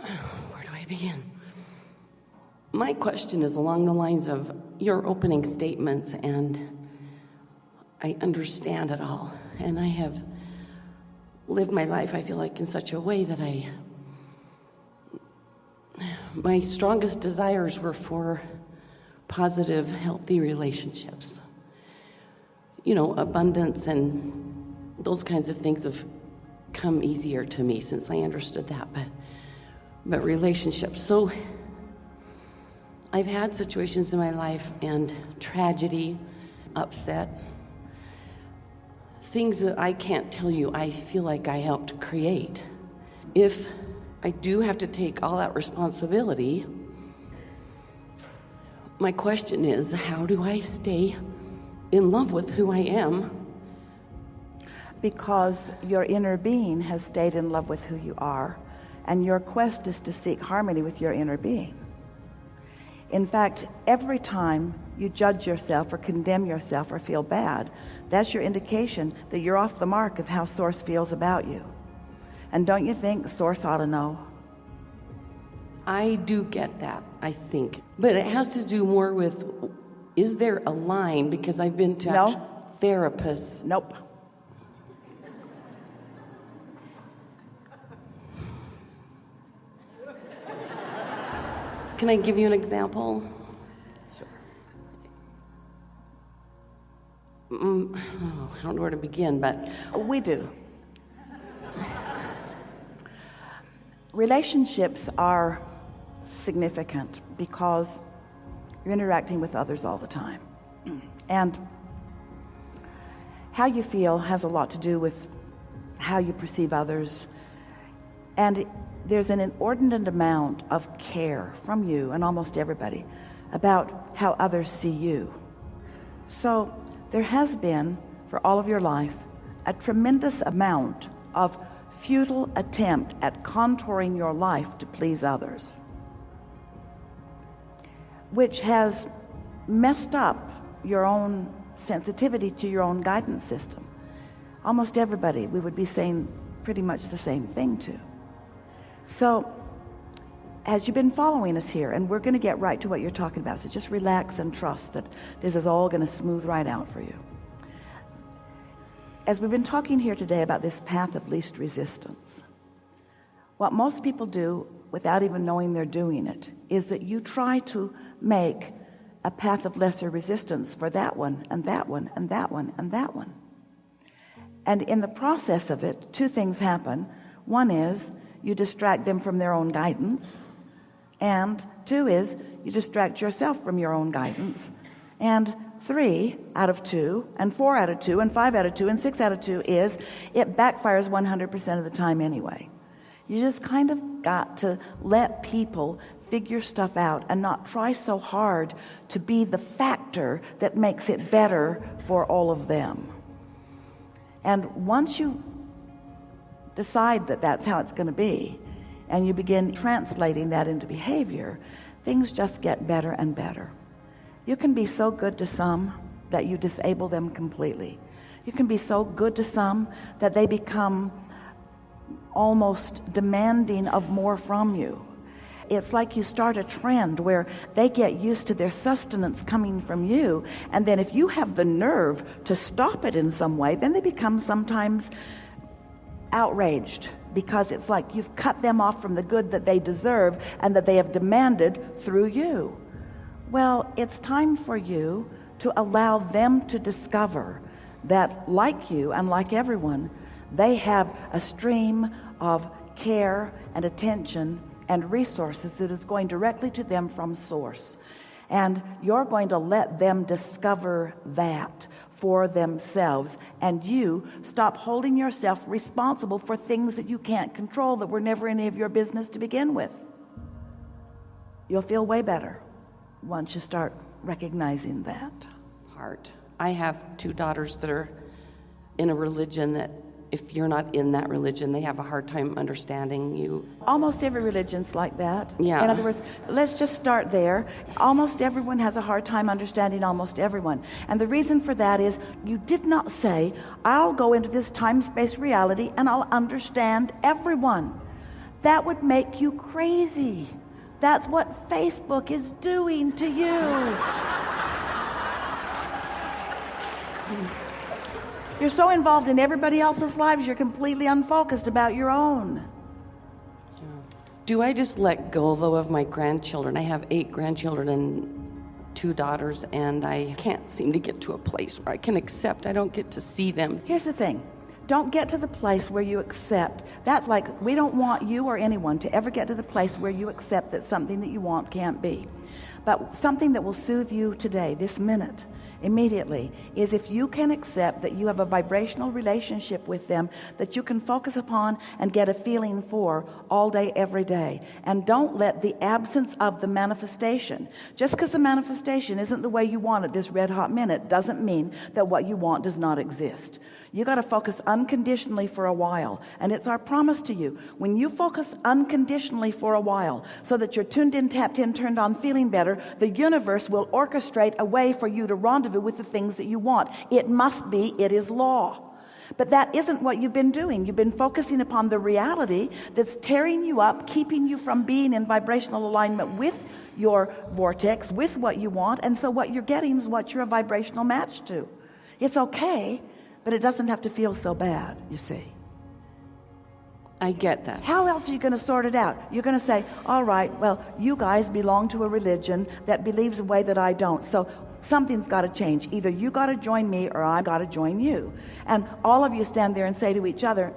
Where do I begin? My question is along the lines of your opening statements, and I understand it all. And I have lived my life, I feel like, in such a way that my strongest desires were for positive, healthy relationships. You know, abundance and those kinds of things have come easier to me since I understood that, but relationships. So I've had situations in my life and tragedy, upset, things that I can't tell you I feel like I helped create. If I do have to take all that responsibility, my question is, how do I stay in love with who I am? Because your inner being has stayed in love with who you are, and your quest is to seek harmony with your inner being. In fact, every time you judge yourself or condemn yourself or feel bad, that's your indication that you're off the mark of how Source feels about you. And don't you think Source ought to know? I do get that, I think. But it has to do more with, is there a line? Because I've been to therapists. Nope. Can I give you an example? Sure. I don't know where to begin, but... We do. Relationships are significant because you're interacting with others all the time. And how you feel has a lot to do with how you perceive others. And there's an inordinate amount of care from you and almost everybody about how others see you. So there has been, for all of your life, a tremendous amount of futile attempt at contouring your life to please others, which has messed up your own sensitivity to your own guidance system. Almost everybody we would be saying pretty much the same thing to. So as you've been following us here, and we're going to get right to what you're talking about, so just relax and trust that this is all going to smooth right out for you. As we've been talking here today about this path of least resistance, what most people do without even knowing they're doing it is that you try to make a path of lesser resistance for that one and that one and that one and that one. And in the process of it, two things happen. One is you distract them from their own guidance, and two is you distract yourself from your own guidance. And 3 out of 2 and 4 out of 2 and 5 out of 2 and 6 out of 2 is it backfires 100% of the time anyway. You just kind of got to let people figure stuff out and not try so hard to be the factor that makes it better for all of them. And once you decide that that's how it's going to be, and you begin translating that into behavior, things just get better and better. You can be so good to some that you disable them completely. You can be so good to some that they become almost demanding of more from you. It's like you start a trend where they get used to their sustenance coming from you, and then if you have the nerve to stop it in some way, then they become sometimes outraged, because it's like you've cut them off from the good that they deserve and that they have demanded through you. Well, it's time for you to allow them to discover that, like you and like everyone, they have a stream of care and attention and resources that is going directly to them from Source. And you're going to let them discover that for themselves, and you stop holding yourself responsible for things that you can't control, that were never any of your business to begin with. You'll feel way better once you start recognizing that part. I have 2 daughters that are in a religion that, if you're not in that religion, they have a hard time understanding you. Almost every religion's like that. Yeah. In other words, let's just start there. Almost everyone has a hard time understanding almost everyone. And the reason for that is you did not say, I'll go into this time-space reality and I'll understand everyone. That would make you crazy. That's what Facebook is doing to you. You're so involved in everybody else's lives, you're completely unfocused about your own. Do I just let go, though, of my grandchildren? I have 8 grandchildren and 2 daughters, and I can't seem to get to a place where I can accept I don't get to see them. Here's the thing. Don't get to the place where you accept. That's like, we don't want you or anyone to ever get to the place where you accept that something that you want can't be. But something that will soothe you today, this minute, immediately, is if you can accept that you have a vibrational relationship with them that you can focus upon and get a feeling for all day, every day. And don't let the absence of the manifestation, just because the manifestation isn't the way you want it this red hot minute, doesn't mean that what you want does not exist. You got to focus unconditionally for a while. And it's our promise to you. When you focus unconditionally for a while, so that you're tuned in, tapped in, turned on, feeling better, the universe will orchestrate a way for you to rendezvous with the things that you want. It must be. It is law. But that isn't what you've been doing. You've been focusing upon the reality that's tearing you up, keeping you from being in vibrational alignment with your vortex, with what you want. And so what you're getting is what you're a vibrational match to. It's okay. But it doesn't have to feel so bad, you see. I get that. How else are you going to sort it out? You're going to say, all right, well, you guys belong to a religion that believes a way that I don't. So something's got to change. Either you got to join me or I got to join you. And all of you stand there and say to each other,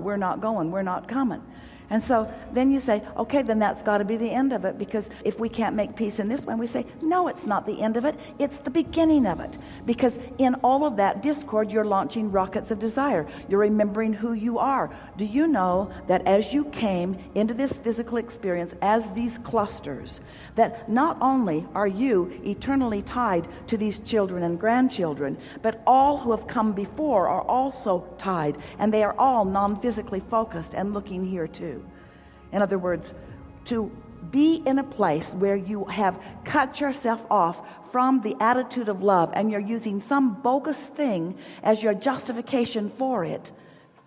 we're not going, we're not coming. And so then you say, okay, then that's got to be the end of it, because if we can't make peace in this one, we say, no, it's not the end of it. It's the beginning of it. Because in all of that discord, you're launching rockets of desire. You're remembering who you are. Do you know that as you came into this physical experience as these clusters, that not only are you eternally tied to these children and grandchildren, but all who have come before are also tied, and they are all non-physically focused and looking here too. In other words, to be in a place where you have cut yourself off from the attitude of love and you're using some bogus thing as your justification for it,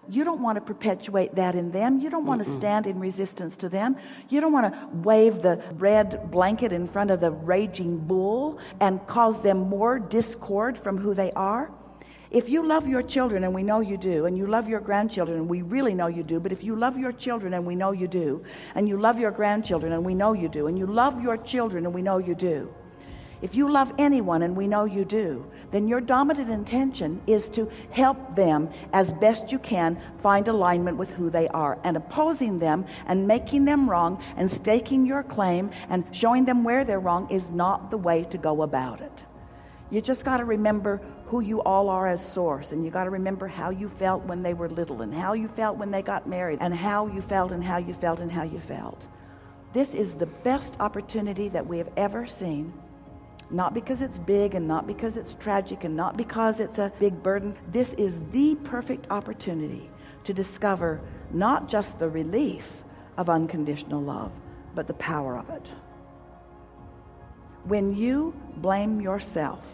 you don't want to perpetuate that in them. You don't want to stand in resistance to them. You don't want to wave the red blanket in front of the raging bull and cause them more discord from who they are. If you love your children, and we know you do, and you love your grandchildren, and we really know you do, but if you love your children, and we know you do, and you love your grandchildren, and we know you do, and you love your children, and we know you do, if you love anyone, and we know you do, then your dominant intention is to help them as best you can find alignment with who they are. And opposing them and making them wrong and staking your claim and showing them where they're wrong is not the way to go about it. You just got to remember who you all are as source, and you got to remember how you felt when they were little, and how you felt when they got married, and how you felt and how you felt and how you felt. This is the best opportunity that we have ever seen, not because it's big and not because it's tragic and not because it's a big burden. This is the perfect opportunity to discover not just the relief of unconditional love, but the power of it. When you blame yourself,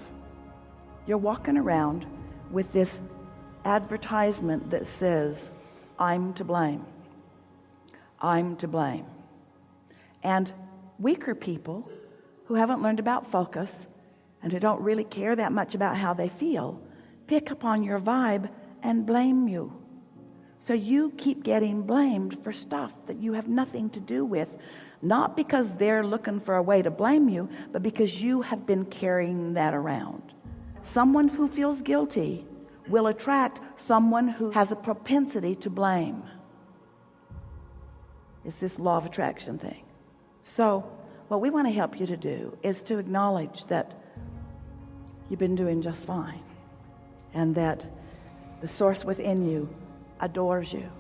you're walking around with this advertisement that says, I'm to blame. I'm to blame. And weaker people who haven't learned about focus and who don't really care that much about how they feel pick up on your vibe and blame you. So you keep getting blamed for stuff that you have nothing to do with, not because they're looking for a way to blame you, but because you have been carrying that around. Someone who feels guilty will attract someone who has a propensity to blame. It's this law of attraction thing. So what we want to help you to do is to acknowledge that you've been doing just fine, and that the source within you adores you.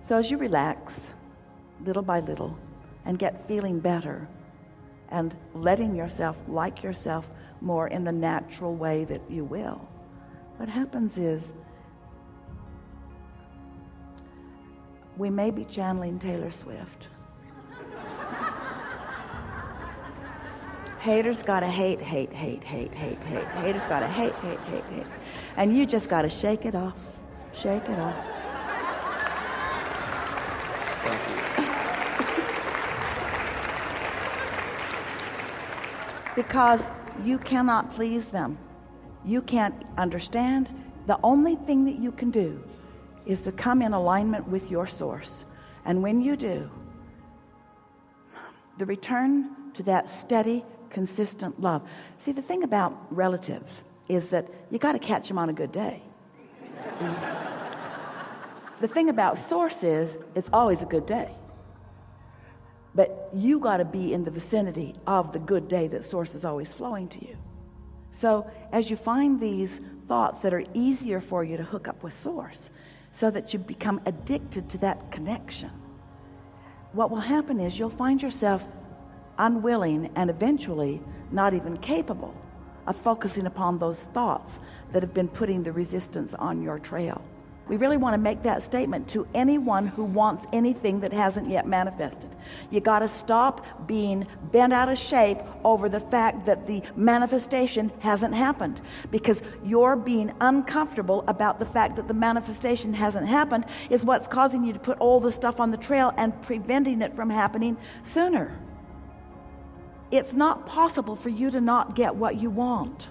So as you relax little by little and get feeling better and letting yourself like yourself more in the natural way that you will, what happens is we may be channeling Taylor Swift. Haters gotta hate, hate, hate, hate, hate, hate. Haters gotta hate, hate, hate, hate. And you just gotta shake it off, shake it off. Thank you. Because you cannot please them. You can't understand. The only thing that you can do is to come in alignment with your source. And when you do, the return to that steady, consistent love. See, the thing about relatives is that you got to catch them on a good day. The thing about source is it's always a good day. But you got to be in the vicinity of the good day that source is always flowing to you. So as you find these thoughts that are easier for you to hook up with source, so that you become addicted to that connection, what will happen is you'll find yourself unwilling and eventually not even capable of focusing upon those thoughts that have been putting the resistance on your trail. We really want to make that statement to anyone who wants anything that hasn't yet manifested. You got to stop being bent out of shape over the fact that the manifestation hasn't happened, because you're being uncomfortable about the fact that the manifestation hasn't happened is what's causing you to put all the stuff on the trail and preventing it from happening sooner. It's not possible for you to not get what you want.